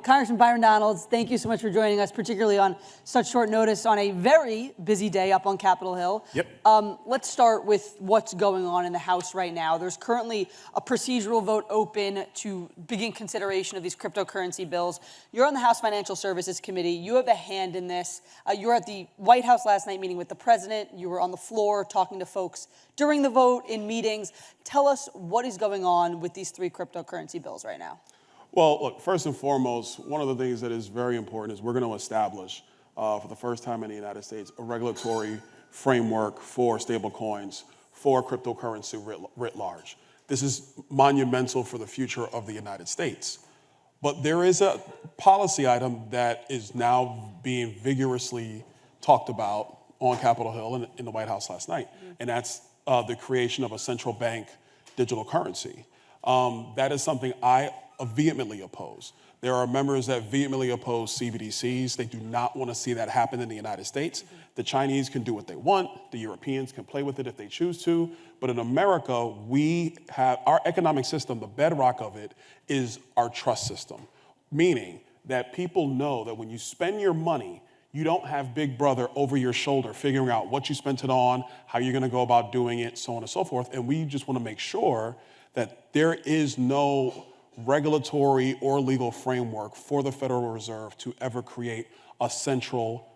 Congressman Byron Donalds, thank you so much for joining us, particularly on such short notice on a very busy day up on Capitol Hill. Yep. Let's start with what's going on in the House right now. There's currently a procedural vote open to begin consideration of these cryptocurrency bills. You're on the House Financial Services Committee. You have a hand in this. You were at the White House last night meeting with the president. You were on the floor talking to folks during the vote in meetings. Tell us what is going on with these three cryptocurrency bills right now. Well, look, first and foremost, one of the things that is very important is we're going to establish, for the first time in the United States, a regulatory framework for stablecoins, for cryptocurrency writ large. This is monumental for the future of the United States. But there is a policy item that is now being vigorously talked about on Capitol Hill and in the White House last night, and that's the creation of a central bank digital currency. That is something I vehemently oppose. There are members that vehemently oppose CBDCs. They do not want to see that happen in the United States. The Chinese can do what they want. The Europeans can play with it if they choose to. But in America, we have our economic system, the bedrock of it is our trust system, meaning that people know that when you spend your money, you don't have Big Brother over your shoulder figuring out what you spent it on, how you're going to go about doing it, so on and so forth. And we just want to make sure that there is no regulatory or legal framework for the Federal Reserve to ever create a central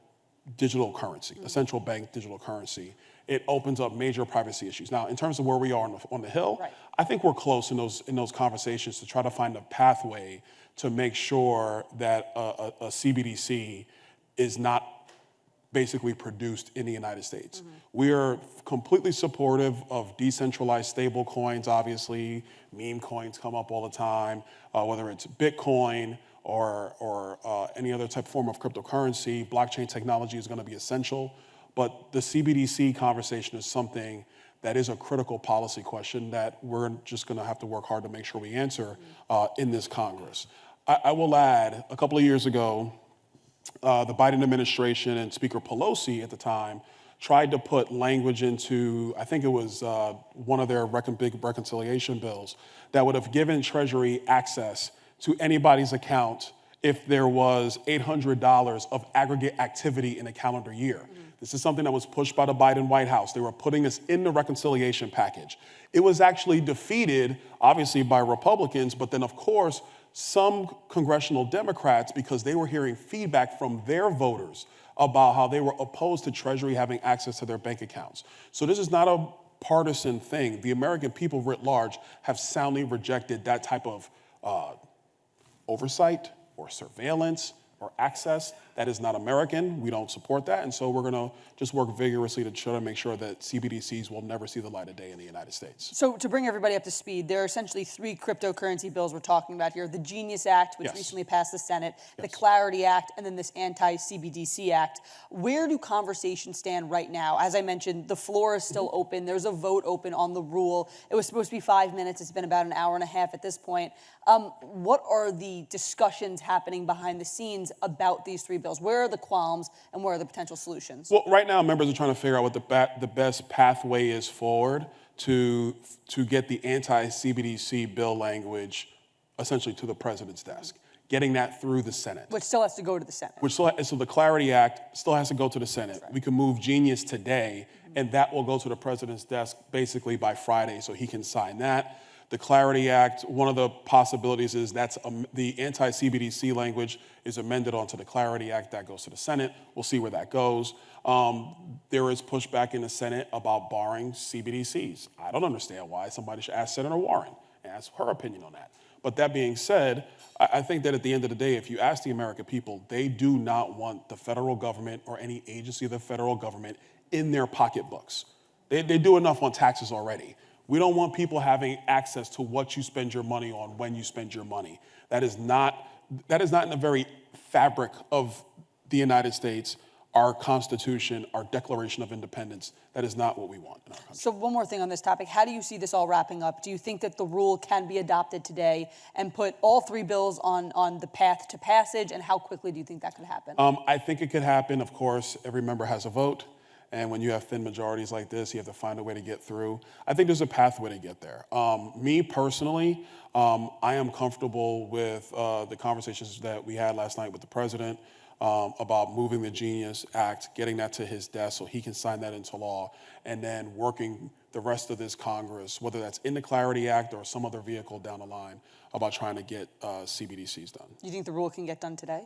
digital currency, a central bank digital currency. It opens up major privacy issues. Now, in terms of where we are on the Hill, right, I think we're close in those conversations to try to find a pathway to make sure that a CBDC is not basically produced in the United States. We are completely supportive of decentralized stable coins, obviously. Meme coins come up all the time, whether it's Bitcoin or any other type form of cryptocurrency. Blockchain technology is gonna be essential, but the CBDC conversation is something that is a critical policy question that we're just gonna have to work hard to make sure we answer in this Congress. I will add, a couple of years ago, the Biden administration and Speaker Pelosi at the time tried to put language into, I think it was one of their big reconciliation bills, that would have given Treasury access to anybody's account if there was $800 of aggregate activity in a calendar year. This is something that was pushed by the Biden White House. They were putting us in the reconciliation package. It was actually defeated, obviously, by Republicans, but then, of course, some congressional Democrats, because they were hearing feedback from their voters about how they were opposed to Treasury having access to their bank accounts. So this is not a partisan thing. The American people writ large have soundly rejected that type of oversight or surveillance or access. That is not American. We don't support that. And so we're going to just work vigorously to try to make sure that CBDCs will never see the light of day in the United States. So to bring everybody up to speed, there are essentially three cryptocurrency bills we're talking about here. The Genius Act, which recently passed the Senate, the Clarity Act, and then this anti-CBDC Act. Where do conversations stand right now? As I mentioned, the floor is still open. There's a vote open on the rule. It was supposed to be 5 minutes. It's been about an hour and a half at this point. What are the discussions happening behind the scenes about these three bills? Where are the qualms and where are the potential solutions? Well, right now, members are trying to figure out what the best pathway is forward to get the anti-CBDC bill language essentially to the president's desk, getting that through the Senate. Which still has to go to the Senate. So the Clarity Act still has to go to the Senate. Right. We can move Genius today, and that will go to the president's desk basically by Friday, so he can sign that. The Clarity Act, one of the possibilities is that's the anti-CBDC language is amended onto the Clarity Act. That goes to the Senate. We'll see where that goes. There is pushback in the Senate about barring CBDCs. I don't understand why. Somebody should ask Senator Warren and ask her opinion on that. But that being said, I think that at the end of the day, if you ask the American people, they do not want the federal government or any agency of the federal government in their pocketbooks. They do enough on taxes already. We don't want people having access to what you spend your money on when you spend your money. That is not in the very fabric of the United States, our Constitution, our Declaration of Independence. That is not what we want in our country. So one more thing on this topic. How do you see this all wrapping up? Do you think that the rule can be adopted today and put all three bills on the path to passage? And how quickly do you think that could happen? I think it could happen. Of course, every member has a vote. And when you have thin majorities like this, you have to find a way to get through. I think there's a pathway to get there. Me personally, I am comfortable with the conversations that we had last night with the president about moving the Genius Act, getting that to his desk so he can sign that into law, and then working the rest of this Congress, whether that's in the Clarity Act or some other vehicle down the line, about trying to get CBDCs done. You think the rule can get done today?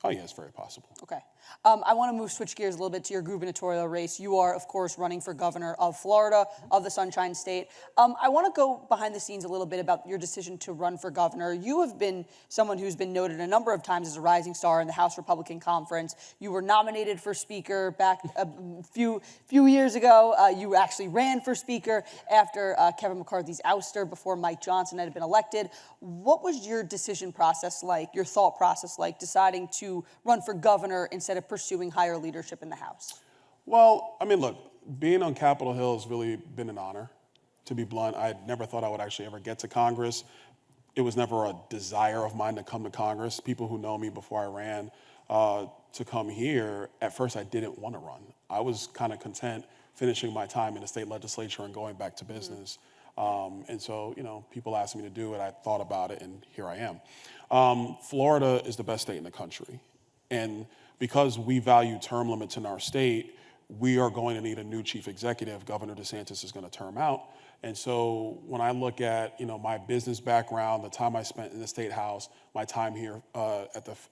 Oh, yeah, it's very possible. Okay. I want to switch gears a little bit to your gubernatorial race. You are, of course, running for governor of Florida, of the Sunshine State. I want to go behind the scenes a little bit about your decision to run for governor. You have been someone who's been noted a number of times as a rising star in the House Republican Conference. You were nominated for Speaker back a few years ago. You actually ran for Speaker after Kevin McCarthy's ouster before Mike Johnson had been elected. What was your decision process like, your thought process like, deciding to run for governor instead of pursuing higher leadership in the House? Well, I mean, look, being on Capitol Hill has really been an honor, to be blunt. I never thought I would actually ever get to Congress. It was never a desire of mine to come to Congress. People who know me before I ran to come here, at first I didn't want to run. I was kind of content finishing my time in the state legislature and going back to business. And so, you know, people asked me to do it. I thought about it, and here I am. Florida is the best state in the country. And because we value term limits in our state, we are going to need a new chief executive. Governor DeSantis is going to term out. And so when I look at, you know, my business background, the time I spent in the state house, my time here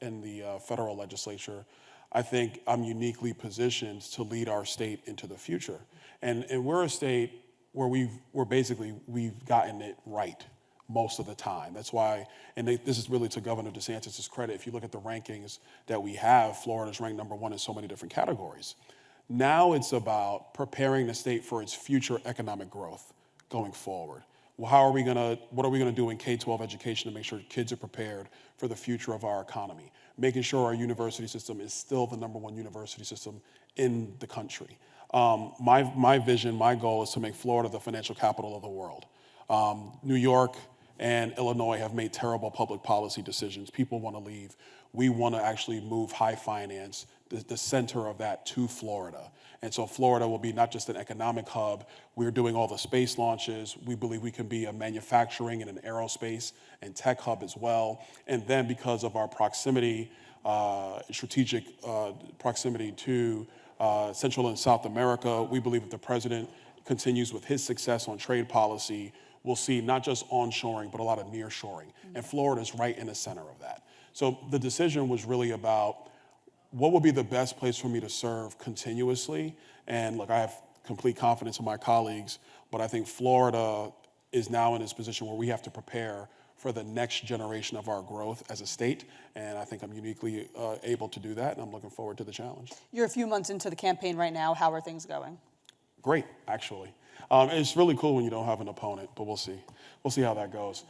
in the federal legislature, I think I'm uniquely positioned to lead our state into the future. And we're a state where we've gotten it right most of the time. That's why, and this is really to Governor DeSantis' credit, if you look at the rankings that we have, Florida's ranked #1 in so many different categories. Now it's about preparing the state for its future economic growth going forward. Well, what are we gonna do in K-12 education to make sure kids are prepared for the future of our economy? Making sure our university system is still the #1 university system in the country. My vision, my goal is to make Florida the financial capital of the world. New York and Illinois have made terrible public policy decisions. People want to leave. We want to actually move high finance, the center of that, to Florida. And so Florida will be not just an economic hub. We're doing all the space launches. We believe we can be a manufacturing and an aerospace and tech hub as well. And then because of our proximity, strategic proximity to Central and South America, we believe if the president continues with his success on trade policy, we'll see not just onshoring, but a lot of nearshoring. And Florida's right in the center of that. So the decision was really about what would be the best place for me to serve continuously. And look, I have complete confidence in my colleagues, but I think Florida is now in this position where we have to prepare for the next generation of our growth as a state. And I think I'm uniquely able to do that, and I'm looking forward to the challenge. You're a few months into the campaign right now. How are things going? Great, actually. It's really cool when you don't have an opponent, but we'll see. We'll see how that goes.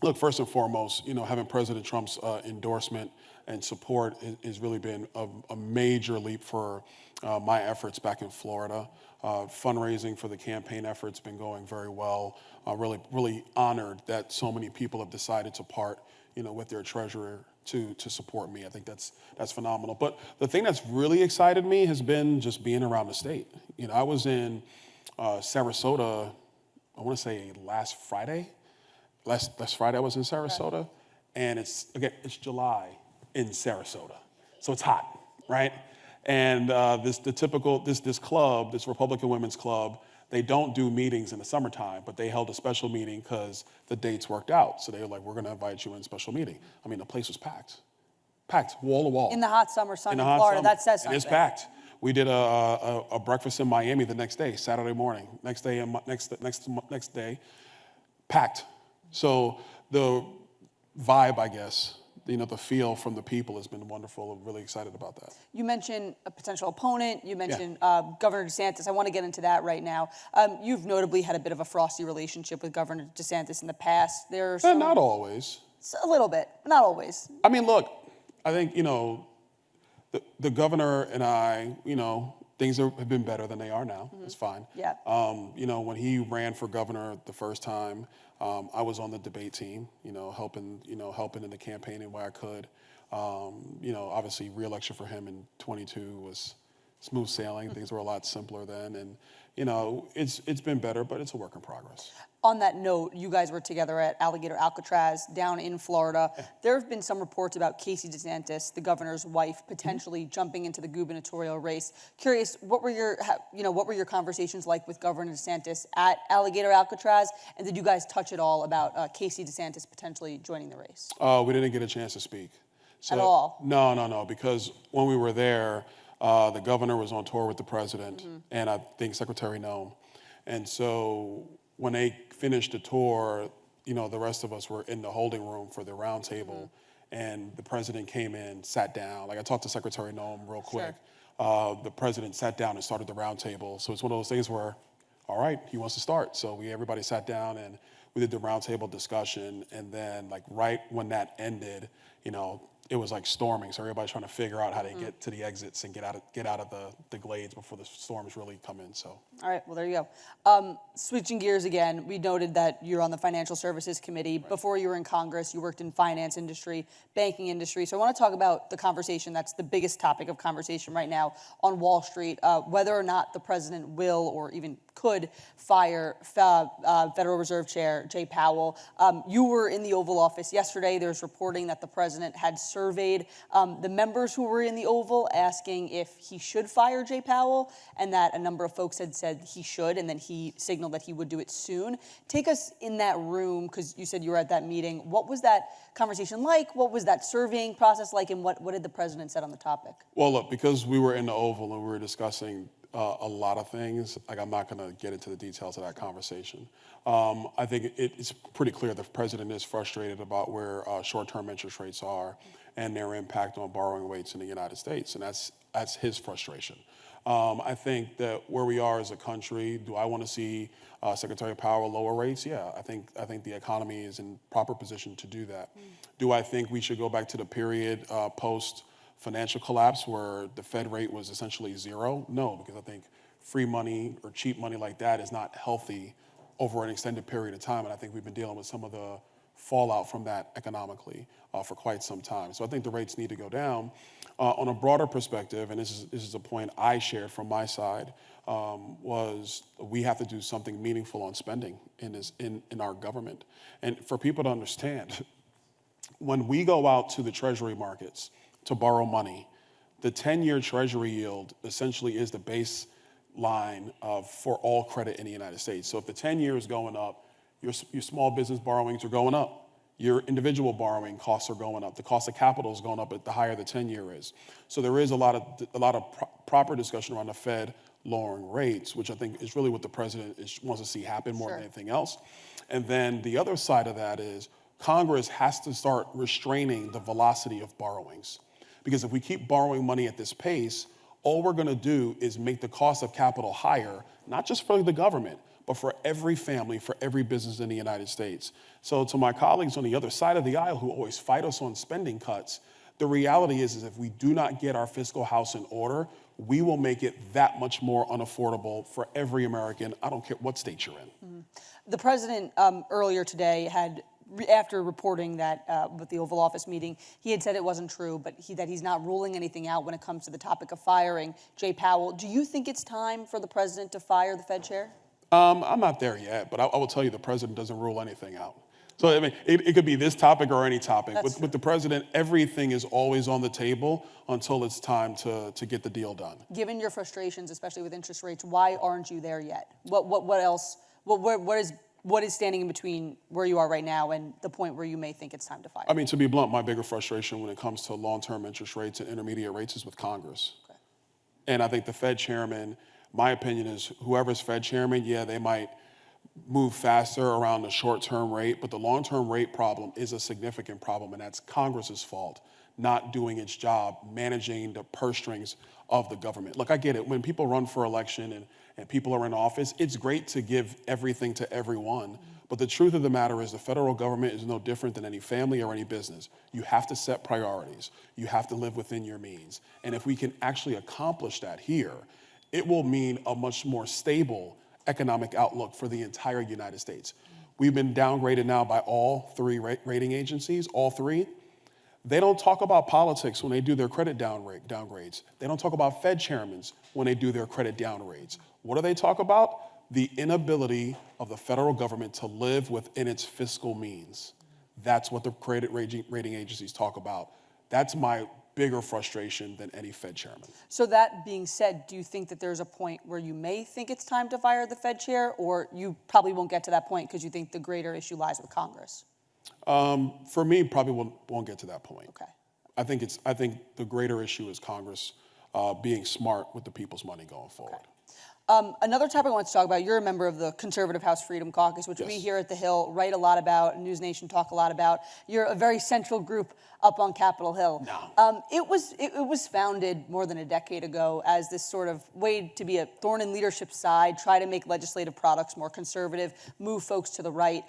Look, first and foremost, you know, having President Trump's endorsement and support has really been a major leap for my efforts back in Florida. Fundraising for the campaign effort's been going very well. Really honored that so many people have decided to part, you know, with their treasurer to support me. I think that's phenomenal. But the thing that's really excited me has been just being around the state. You know, I was in Sarasota, I want to say last Friday. Last Friday I was in Sarasota, and it's July in Sarasota, so it's hot, right? And this club, this Republican Women's Club, they don't do meetings in the summertime, but they held a special meeting because the dates worked out. So they were like, we're going to invite you in a special meeting. I mean, the place was packed, wall to wall. In the hot summer sun in Florida, that says something. And it's packed. We did a breakfast in Miami the next day, Saturday morning. Next day, packed. So the vibe, I guess, you know, the feel from the people has been wonderful. I'm really excited about that. You mentioned a potential opponent. You mentioned Governor DeSantis. I want to get into that right now. You've notably had a bit of a frosty relationship with Governor DeSantis in the past. Not always. A little bit, not always. I mean, look, I think, you know, the governor and I, you know, things have been better than they are now. Mm-hmm. It's fine. Yeah. You know, when he ran for governor the first time, I was on the debate team, you know, helping in the campaign any way I could. You know, obviously re-election for him in 22 was smooth sailing. Things were a lot simpler then. And, you know, it's been better, but it's a work in progress. On that note, you guys were together at Alligator Alcatraz down in Florida. There have been some reports about Casey DeSantis, the governor's wife, potentially jumping into the gubernatorial race. Curious, what were your conversations like with Governor DeSantis at Alligator Alcatraz? And did you guys touch at all about Casey DeSantis potentially joining the race? We didn't get a chance to speak. At all? No, because when we were there, the governor was on tour with the president and I think Secretary Noem. And so when they finished the tour, you know, the rest of us were in the holding room for the roundtable, and the president came in, sat down. Like I talked to Secretary Noem real quick. Sure. The president sat down and started the roundtable. So it's one of those things where, all right, he wants to start. So everybody sat down and we did the roundtable discussion, and then like right when that ended, you know, it was like storming. So everybody's trying to figure out how to get to the exits and get out of the glades before the storms really come in. So. All right, well, there you go. Switching gears again, we noted that you're on the Financial Services Committee. Right. Before you were in Congress, you worked in finance industry, banking industry. So I want to talk about the conversation that's the biggest topic of conversation right now on Wall Street, whether or not the president will or even could fire Federal Reserve Chair Jay Powell. You were in the Oval Office yesterday. There's reporting that the president had surveyed the members who were in the Oval asking if he should fire Jay Powell, and that a number of folks had said he should, and then he signaled that he would do it soon. Take us in that room, because you said you were at that meeting. What was that conversation like? What was that surveying process like, and what did the president say on the topic? Well, look, because we were in the Oval and we were discussing a lot of things, like I'm not going to get into the details of that conversation. I think it's pretty clear the president is frustrated about where short-term interest rates are and their impact on borrowing rates in the United States, and that's his frustration. I think that where we are as a country, do I want to see Secretary Powell lower rates? Yeah, I think the economy is in proper position to do that. Do I think we should go back to the period post financial collapse where the Fed rate was essentially zero? No, because I think free money or cheap money like that is not healthy over an extended period of time, and I think we've been dealing with some of the fallout from that economically for quite some time. So I think the rates need to go down. On a broader perspective, and this is a point I shared from my side, was we have to do something meaningful on spending in our government. And for people to understand, when we go out to the treasury markets to borrow money, the 10-year treasury yield essentially is the baseline for all credit in the United States. So if the 10-year is going up, your small business borrowings are going up. Your individual borrowing costs are going up. The cost of capital is going up the higher the 10-year is. So there is a lot of proper discussion around the Fed lowering rates, which I think is really what the president wants to see happen more than anything else. And then the other side of that is Congress has to start restraining the velocity of borrowings. Because if we keep borrowing money at this pace, all we're going to do is make the cost of capital higher, not just for the government, but for every family, for every business in the United States. So to my colleagues on the other side of the aisle who always fight us on spending cuts, the reality is if we do not get our fiscal house in order, we will make it that much more unaffordable for every American. I don't care what state you're in. The president earlier today had, after reporting that with the Oval Office meeting, he had said it wasn't true, but that he's not ruling anything out when it comes to the topic of firing Jay Powell. Do you think it's time for the president to fire the Fed chair? I'm not there yet, but I will tell you the president doesn't rule anything out. So I mean, it could be this topic or any topic. With the president, everything is always on the table until it's time to get the deal done. Given your frustrations, especially with interest rates, why aren't you there yet? What else? What is standing in between where you are right now and the point where you may think it's time to fire? I mean, to be blunt, my bigger frustration when it comes to long-term interest rates and intermediate rates is with Congress. Okay. And I think the Fed chairman, my opinion is whoever's Fed chairman, yeah, they might move faster around the short-term rate, but the long-term rate problem is a significant problem, and that's Congress's fault, not doing its job, managing the purse strings of the government. Look, I get it. When people run for election and people are in office, it's great to give everything to everyone, but the truth of the matter is the federal government is no different than any family or any business. You have to set priorities. You have to live within your means. And if we can actually accomplish that here, it will mean a much more stable economic outlook for the entire United States. We've been downgraded now by all three rating agencies, all three. They don't talk about politics when they do their credit downgrades. They don't talk about Fed chairmen when they do their credit downgrades. What do they talk about? The inability of the federal government to live within its fiscal means. That's what the credit rating agencies talk about. That's my bigger frustration than any Fed chairman. So that being said, do you think that there's a point where you may think it's time to fire the Fed chair, or you probably won't get to that point because you think the greater issue lies with Congress? For me, probably won't get to that point. Okay. I think the greater issue is Congress being smart with the people's money going forward. Okay. Another topic I want to talk about, you're a member of the conservative House Freedom Caucus, which we here at The Hill write a lot about, News Nation talk a lot about. You're a very central group up on Capitol Hill. No. It was founded more than a decade ago as this sort of way to be a thorn in leadership's side, try to make legislative products more conservative, move folks to the right,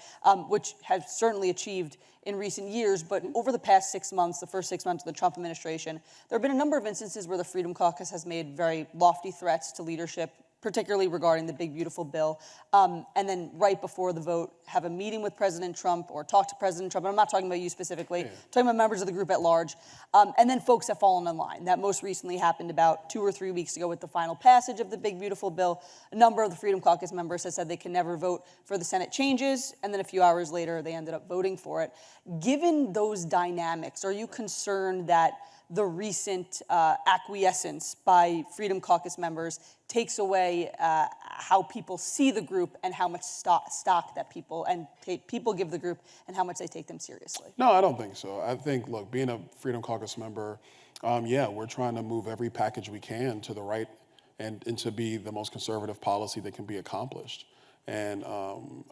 which has certainly achieved in recent years. But over the past 6 months, the first 6 months of the Trump administration, there have been a number of instances where the Freedom Caucus has made very lofty threats to leadership, particularly regarding the big, beautiful bill, and then right before the vote, have a meeting with President Trump or talk to President Trump. And I'm not talking about you specifically, talking about members of the group at large. And then folks have fallen in line. That most recently happened about 2 or 3 weeks ago with the final passage of the big, beautiful bill. A number of the Freedom Caucus members have said they can never vote for the Senate changes, and then a few hours later, they ended up voting for it. Given those dynamics, are you concerned that the recent acquiescence by Freedom Caucus members takes away how people see the group and how much stock that people give the group and how much they take them seriously? No, I don't think so. I think, look, being a Freedom Caucus member, we're trying to move every package we can to the right and to be the most conservative policy that can be accomplished. And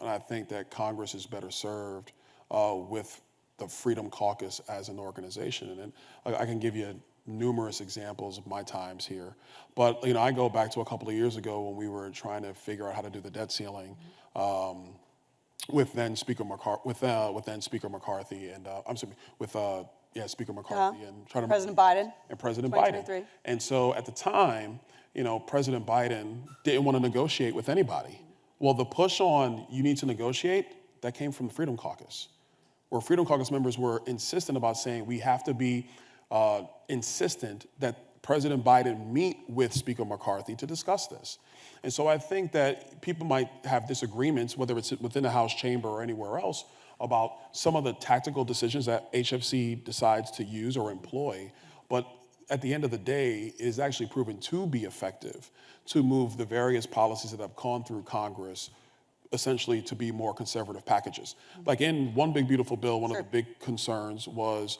I think that Congress is better served with the Freedom Caucus as an organization. And I can give you numerous examples of my times here. But I go back to a couple of years ago when we were trying to figure out how to do the debt ceiling with then Speaker McCarthy and Speaker McCarthy and trying to President Biden. And President Biden. And so at the time, President Biden didn't want to negotiate with anybody. Well, the push on you need to negotiate, that came from the Freedom Caucus, where Freedom Caucus members were insistent about saying we have to be insistent that President Biden meet with Speaker McCarthy to discuss this. And so I think that people might have disagreements, whether it's within the House chamber or anywhere else, about some of the tactical decisions that HFC decides to use or employ. But at the end of the day, it is actually proven to be effective to move the various policies that have gone through Congress essentially to be more conservative packages. Like in One Big Beautiful Bill, one of the big concerns was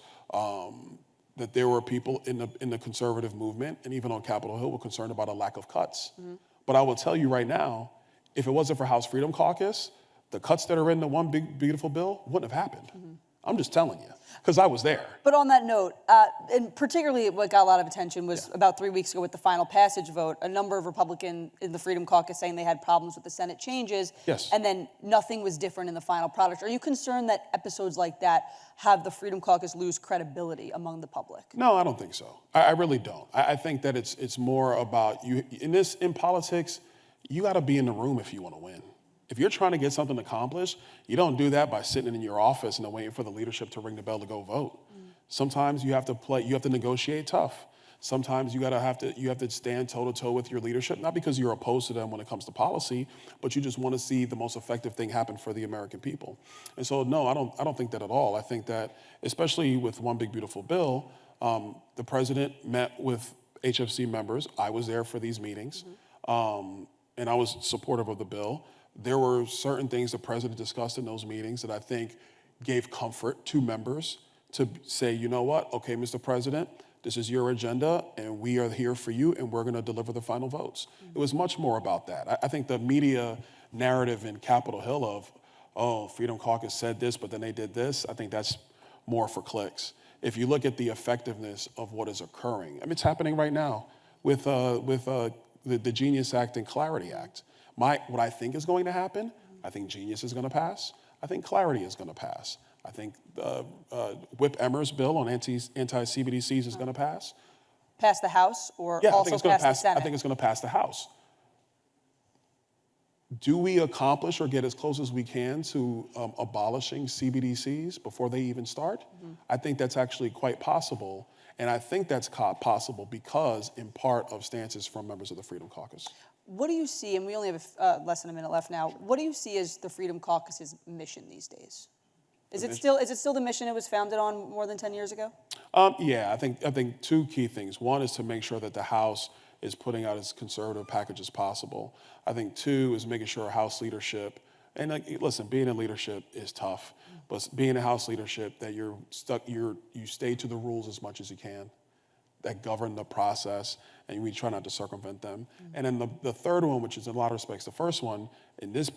that there were people in the conservative movement and even on Capitol Hill were concerned about a lack of cuts. But I will tell you right now, if it wasn't for House Freedom Caucus, the cuts that are in the One Big Beautiful Bill wouldn't have happened. I'm just telling you, because I was there. But on that note, and particularly what got a lot of attention was about 3 weeks ago with the final passage vote, a number of Republicans in the Freedom Caucus saying they had problems with the Senate changes, and then nothing was different in the final product. Are you concerned that episodes like that have the Freedom Caucus lose credibility among the public? No, I don't think so. I really don't. I think that it's more about you in politics. You got to be in the room if you want to win. If you're trying to get something accomplished, you don't do that by sitting in your office and then waiting for the leadership to ring the bell to go vote. Sometimes you have to negotiate tough. Sometimes you have to stand toe-to-toe with your leadership, not because you're opposed to them when it comes to policy, but you just want to see the most effective thing happen for the American people. And so, no, I don't think that at all. I think that, especially with One Big Beautiful Bill, the president met with HFC members. I was there for these meetings, and I was supportive of the bill. There were certain things the president discussed in those meetings that I think gave comfort to members to say, you know what, okay, Mr. President, this is your agenda, and we are here for you, and we're going to deliver the final votes. It was much more about that. I think the media narrative in Capitol Hill of, oh, Freedom Caucus said this, but then they did this, I think that's more for clicks. If you look at the effectiveness of what is occurring, I mean, it's happening right now with the Genius Act and Clarity Act. What I think is going to happen, I think Genius is going to pass. I think Clarity is going to pass. I think Whip Emmers' bill on anti-CBDCs is going to pass. Pass the House or also pass the Senate? I think it's going to pass the House. Do we accomplish or get as close as we can to abolishing CBDCs before they even start? I think that's actually quite possible. And I think that's possible because, in part, of stances from members of the Freedom Caucus. What do you see, and we only have less than a minute left now, what do you see as the Freedom Caucus's mission these days? Is it still the mission it was founded on more than 10 years ago? Yeah, I think two key things. One is to make sure that the House is putting out as conservative package as possible. I think two is making sure House leadership, and listen, being in leadership is tough, but being in House leadership, that you stay to the rules as much as you can, that govern the process, and we try not to circumvent them. And then the third one, which is in a lot of respects the first one, in this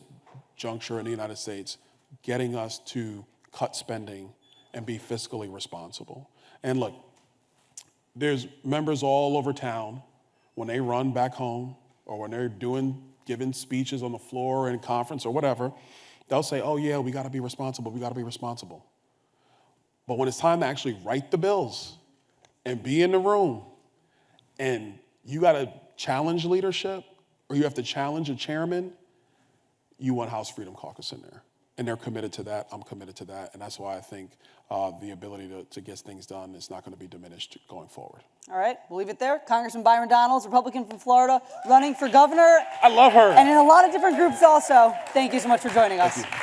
juncture in the United States, getting us to cut spending and be fiscally responsible. And look, there's members all over town, when they run back home or when they're giving speeches on the floor in conference or whatever, they'll say, oh yeah, we gotta be responsible, we gotta be responsible. But when it's time to actually write the bills and be in the room and you gotta challenge leadership or you have to challenge a chairman, you want House Freedom Caucus in there. And they're committed to that, I'm committed to that, and that's why I think the ability to get things done is not going to be diminished going forward. All right, we'll leave it there. Congressman Byron Donalds, Republican from Florida, running for governor. I love her. And in a lot of different groups also. Thank you so much for joining us. Thank you.